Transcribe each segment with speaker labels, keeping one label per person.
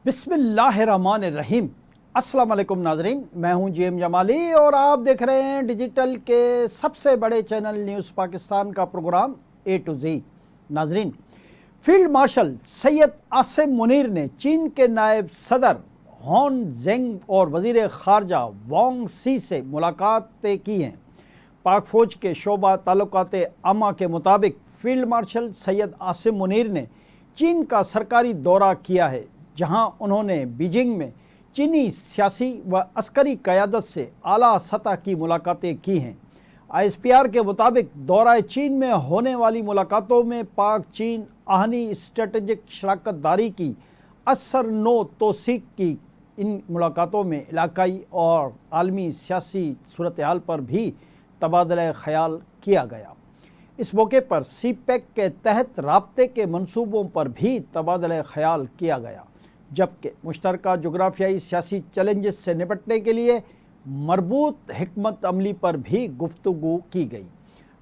Speaker 1: बिस्मिल्लाहिर्रहमानिर्रहीम। अस्सलाम वालेकुम नाजरीन, मैं हूं जेएम जमाली और आप देख रहे हैं डिजिटल के सबसे बड़े चैनल न्यूज़ पाकिस्तान का प्रोग्राम ए टू जी। नाजरीन, फील्ड मार्शल सैयद आसिम मुनीर ने चीन के नायब सदर हॉन जेंग और वज़ीर ख़ारजा वांग सी से मुलाकातें की हैं। पाक फ़ौज के शोबा ताल्लुकात आमा के मुताबिक फील्ड मार्शल सैयद आसिम मुनीर ने चीन का सरकारी दौरा किया है, जहां उन्होंने बीजिंग में चीनी सियासी व अस्करी क़यादत से आला सतह की मुलाकातें की हैं। ISPR के मुताबिक दौरा चीन में होने वाली मुलाकातों में पाक चीन आहनी स्ट्रेटजिक शराकत दारी की असर नो तोसीक की। इन मुलाकातों में इलाकाई और आलमी सियासी सूरत हाल पर भी तबादला ख्याल किया गया। इस मौके पर CPEC के तहत राब्ते के मंसूबों पर भी तबादला ख्याल किया गया, जबकि मुश्तरका जोग्राफियाई सियासी चैलेंजेस से निपटने के लिए मरबूत हिकमत अमली पर भी गुफ्तगू की गई।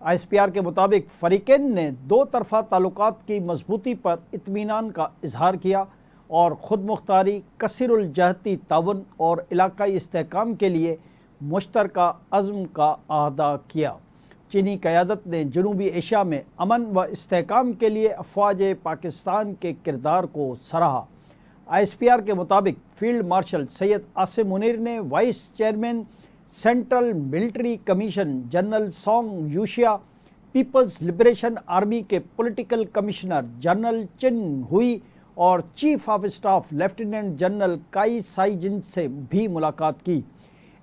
Speaker 1: ISPR के मुताबिक फ़रीक़ैन ने दो तरफ़ा ताल्लुकात की मजबूती पर इत्मीनान का इजहार किया और ख़ुद मुख्तारी, कसीरुल जहती ताउन और इलाकाई इस्तेहकाम के लिए मुश्तरका अज़्म का अहदा किया। चीनी क़यादत ने जनूबी एशिया में अमन व इस्तेहकाम के लिए अफ़वाज पाकिस्तान के किरदार को सराहा। ISPR के मुताबिक फील्ड मार्शल सैयद आसिम मुनीर ने vice chairman central military commission general Song Youxia, People's Liberation Army के political commissar general Chin Hui और chief of staff lieutenant general Kai Saijin से भी मुलाकात की।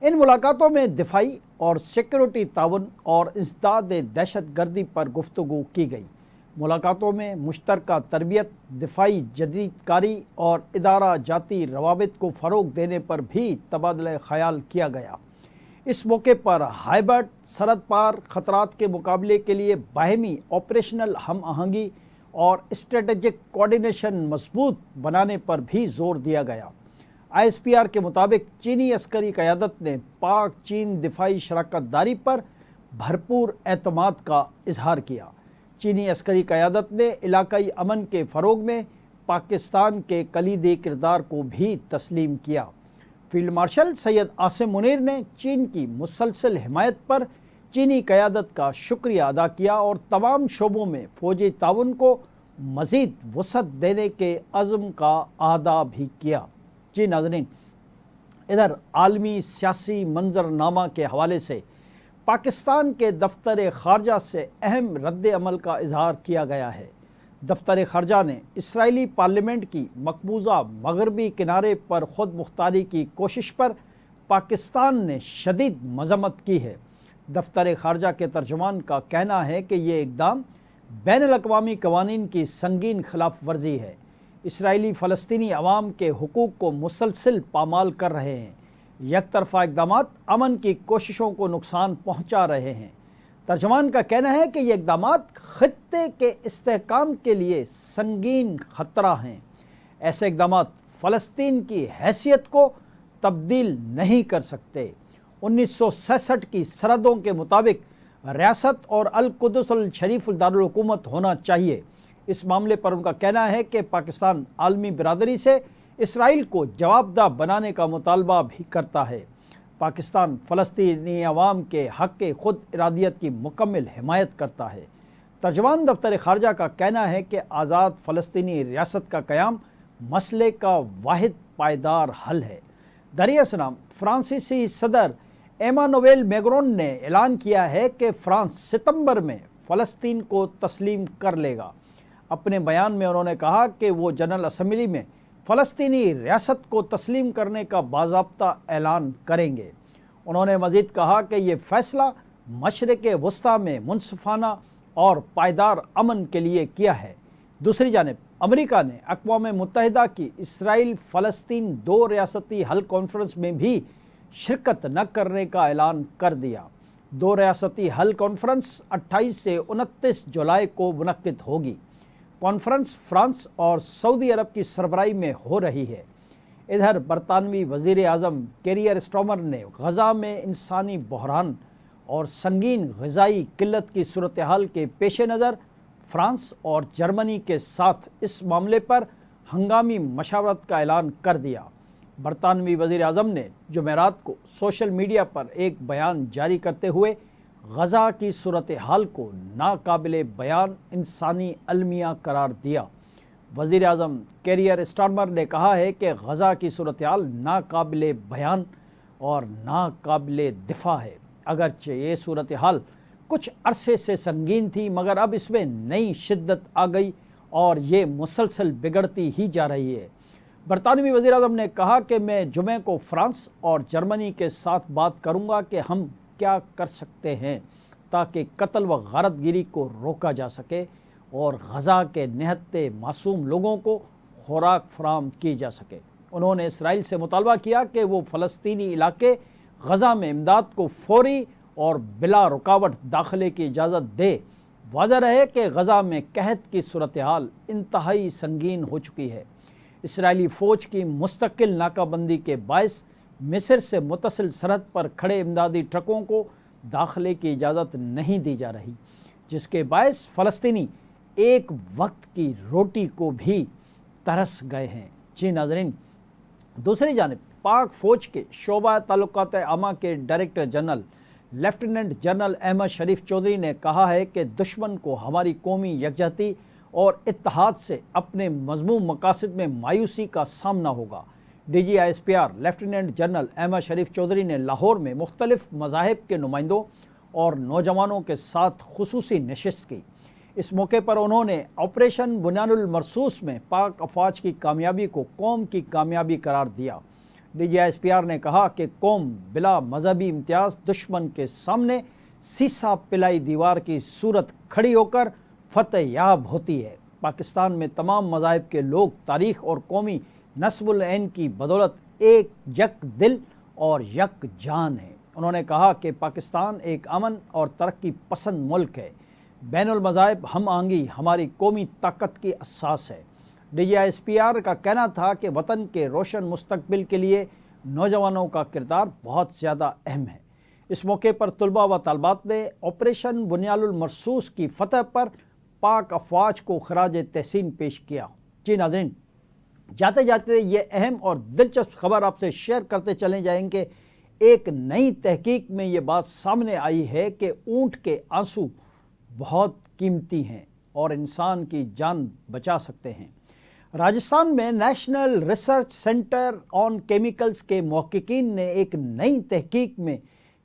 Speaker 1: इन मुलाकातों में दिफाई और सिक्योरिटी ताउन और इंसदाद दहशत गर्दी पर गुफ्तगू की गई। मुलाकातों में मुश्तरका तरबियत, दिफाई जदीदकारी और इदारा जाती रवाबित को फ़रोग़ देने पर भी तबादला ख़याल किया गया। इस मौके पर हाइबर्ट सरहद पार ख़तरात के मुकाबले के लिए बाहमी ऑपरेशनल हम आहंगी और स्ट्रेटजिक कोऑर्डिनेशन मजबूत बनाने पर भी जोर दिया गया। ISPR के मुताबिक चीनी अस्करी क़यादत ने पाक चीन दिफाई शराकत दारी पर भरपूर एतमाद का इजहार किया। चीनी अस्करी क़यादत ने इलाकाई अमन के फ़रोग़ में पाकिस्तान के कलीदी किरदार को भी तस्लीम किया। फील्ड मार्शल सैयद आसिम मुनीर ने चीन की मुसलसल हिमायत पर चीनी क़यादत का शुक्रिया अदा किया और तमाम शोबों में फ़ौजी ताउन को मज़ीद वसअत देने के अज़्म का अहदा भी किया। जी नाज़रीन, इधर आलमी सियासी मंजरनामा के हवाले से पाकिस्तान के दफ्तर ख़ारजा से अहम रद्द अमल का इजहार किया गया है। दफ्तर ख़ारजा ने इसराइली पार्लियामेंट की मकबूजा मगरबी किनारे पर ख़ुद मुख्तारी की कोशिश पर पाकिस्तान ने शदीद मज़म्मत की है। दफ्तर ख़ारजा के तर्जुमान का कहना है कि ये इक़दाम बैनुल-अक़वामी क़वानीन की संगीन खिलाफ वर्जी है। इसराइली फ़लस्तीनी अवाम के हुकूक़ को मुसलसल पामाल कर रहे हैं। यकतरफ़ा इक़दामात अमन की कोशिशों को नुकसान पहुँचा रहे हैं। तर्जुमान का कहना है कि ये इक़दामात ख़ित्ते के इस्तेहकाम के लिए संगीन ख़तरा हैं। ऐसे इक़दामात फ़लस्तीन की हैसियत को तब्दील नहीं कर सकते। 1967 की सरहदों के मुताबिक रियासत और अल-कुद्स अल-शरीफ दारुल हुकूमत होना चाहिए। इस मामले पर उनका कहना है कि पाकिस्तान आलमी बिरादरी से इसराइल को जवाबदेह बनाने का मुतालबा भी करता है। पाकिस्तान फ़लस्तीनी अवाम के हक़ ख़ुद इरादियत की मुकम्मल हिमायत करता है। तर्जुमान दफ्तर ख़ारजा का कहना है कि आज़ाद फ़लस्तीनी रियासत का क़याम मसले का वाहिद पायदार हल है। दरियासनाम फ्रांसीसी सदर एमानुएल मैक्रोन ने ऐलान किया है कि फ़्रांस सितंबर में फ़लस्तीन को तस्लीम कर लेगा। अपने बयान में उन्होंने कहा कि वो जनरल असम्बली में फ़लस्तीनी रियासत को तस्लीम करने का बाज़ाब्ता ऐलान करेंगे। उन्होंने मज़ीद कहा कि ये फ़ैसला मशरिक़ वस्ता में मुनसिफ़ाना और पायदार अमन के लिए किया है। दूसरी जानिब अमेरिका ने अक़वाम मुत्तहिदा की इसराइल फ़लस्तीन दो रियासती हल कॉन्फ्रेंस में भी शिरकत न करने का ऐलान कर दिया। दो रियासती हल कॉन्फ्रेंस 28 से 29 जुलाई को मुनक्किद होगी। कॉन्फ्रेंस फ्रांस और सऊदी अरब की सरबराही में हो रही है। इधर बरतानवी वज़ीर आज़म केरियर स्टॉमर ने गज़ा में इंसानी बहरान और संगीन ग़िज़ाई किल्लत की सूरत हाल के पेश नज़र फ्रांस और जर्मनी के साथ इस मामले पर हंगामी मशावरत का ऐलान कर दिया। बरतानवी वज़ीर आज़म ने जुमेरात को सोशल मीडिया पर एक बयान जारी करते हुए गज़ा की सूरत हाल को नाकाबिले बयान इंसानी अलमिया करार दिया। वज़ीर आज़म कैरियर स्टारमर ने कहा है कि गज़ा की सूरत हाल नाकाबिले बयान और नाकाबिले दिफा है। अगरचे ये सूरत हाल कुछ अरसे से संगीन थी, मगर अब इसमें नई शिद्दत आ गई और ये मुसलसल बिगड़ती ही जा रही है। बरतानवी वज़ीर आज़म ने कहा कि मैं जुमे को फ्रांस और जर्मनी के साथ बात करूंगा कि हम क्या कर सकते हैं ताकि कत्ल व गारतगिरी को रोका जा सके और गज़ा के निहत्ते मासूम लोगों को खुराक फराहम की जा सके। उन्होंने इसराइल से मुतालबा किया कि वो फ़लस्तीनी इलाके गज़ा में इमदाद को फौरी और बिला रुकावट दाखिले की इजाज़त दे। वाज़ह रहे कि गज़ा में कहत की सूरत हाल इंतहाई संगीन हो चुकी है। इसराइली फ़ौज की मुस्तकिल नाकाबंदी के बायस मिस्र से मुतसिल सरहद पर खड़े इमदादी ट्रकों को दाखिले की इजाज़त नहीं दी जा रही, जिसके बायस फ़लस्तीनी एक वक्त की रोटी को भी तरस गए हैं। जी नाज़रीन, दूसरी जानिब पाक फ़ौज के शोबा ताल्लुकात आमा के director general lieutenant general Ahmed Sharif Chaudhry ने कहा है कि दुश्मन को हमारी कौमी यकजहती और इत्तेहाद से अपने मज़मूम मकासद में मायूसी का सामना होगा। DGISPR lieutenant general Ahmed Sharif Chaudhry ने लाहौर में मुख्तलिफ मज़ाहिब के नुमाइंदों और नौजवानों के साथ खुसूसी नशिस्त की। इस मौके पर उन्होंने ऑपरेशन बुनियानुल मरसूस में पाक अफवाज की कामयाबी को कौम की कामयाबी करार दिया। DGISPR ने कहा कि कौम बिला मजहबी इम्तियाज़ दुश्मन के सामने सीसा पिलाई दीवार की सूरत खड़ी होकर फतेह याब होती है। पाकिस्तान में तमाम मज़ाहिब के लोग तारीख़ और कौमी नस्बुल ऐन की बदौलत एक यक दिल और यक जान है। उन्होंने कहा कि पाकिस्तान एक अमन और तरक्की पसंद मुल्क है। बैनुल मज़ाहिब हम आंगी हमारी कौमी ताकत की असास है। DGISPR का कहना था कि वतन के रोशन मुस्तकबिल के लिए नौजवानों का किरदार बहुत ज़्यादा अहम है। इस मौके पर तलबा व तालबात ने ऑपरेशन बुनियानुल मरसूस की फतह पर पाक अफवाज को खराज तहसीन पेश किया। जी नाज़रीन, जाते जाते ये अहम और दिलचस्प खबर आपसे शेयर करते चले जाएंगे। एक नई तहकीक में ये बात सामने आई है कि ऊँट के आंसू बहुत कीमती हैं और इंसान की जान बचा सकते हैं। राजस्थान में national research centre on chemicals के महक़क़ीन ने एक नई तहकीक में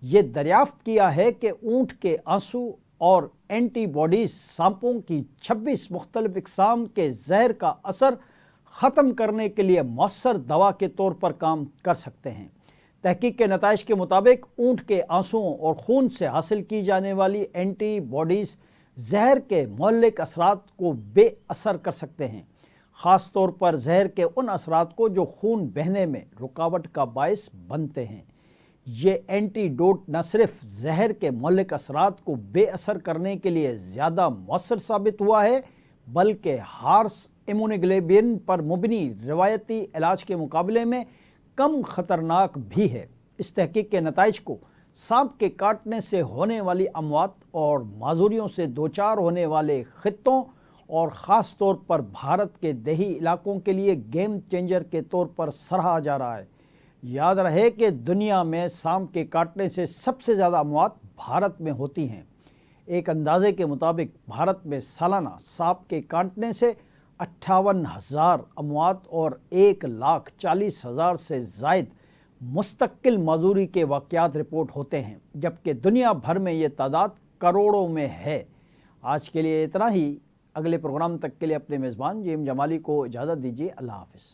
Speaker 1: ये दरियाफ्त किया है कि ऊँट के आंसू और एंटीबॉडीज़ सांपों की 26 मुख्तलिफ इक़साम के जहर का असर ख़त्म करने के लिए मौसर दवा के तौर पर काम कर सकते हैं। तहकीक के नताइज के मुताबिक ऊँट के आंसुओं और खून से हासिल की जाने वाली एंटीबॉडीज़ जहर के मौलिक असरात को बेअसर कर सकते हैं, ख़ास तौर पर जहर के उन असरात को जो खून बहने में रुकावट का बायस बनते हैं। ये एंटीडोट न सिर्फ जहर के मौलिक असरात को बेअसर करने के लिए ज़्यादा मौसर साबित हुआ है, बल्कि हार्स इम्यूनोग्लोबिन पर मुबनी रिवायती इलाज के मुकाबले में कम ख़तरनाक भी है। इस तहकीक के नताइज को सांप के काटने से होने वाली अमवात और माजूरियों से दोचार होने वाले खित्तों और ख़ास तौर पर भारत के देही इलाकों के लिए गेम चेंजर के तौर पर सराहा जा रहा है। याद रहे कि दुनिया में सांप के काटने से सबसे ज़्यादा अमवात भारत में होती हैं। एक अंदाजे के मुताबिक भारत में सालाना सांप के काटने से 58,000 अमवात और 1,40,000 से ज़ायद मुस्तकिल माजूरी के वाक़यात रिपोर्ट होते हैं, जबकि दुनिया भर में ये तादाद करोड़ों में है। आज के लिए इतना ही। अगले प्रोग्राम तक के लिए अपने मेज़बान जेएम जमाली को इजाज़त दीजिए। अल्लाह हाफ़िज़।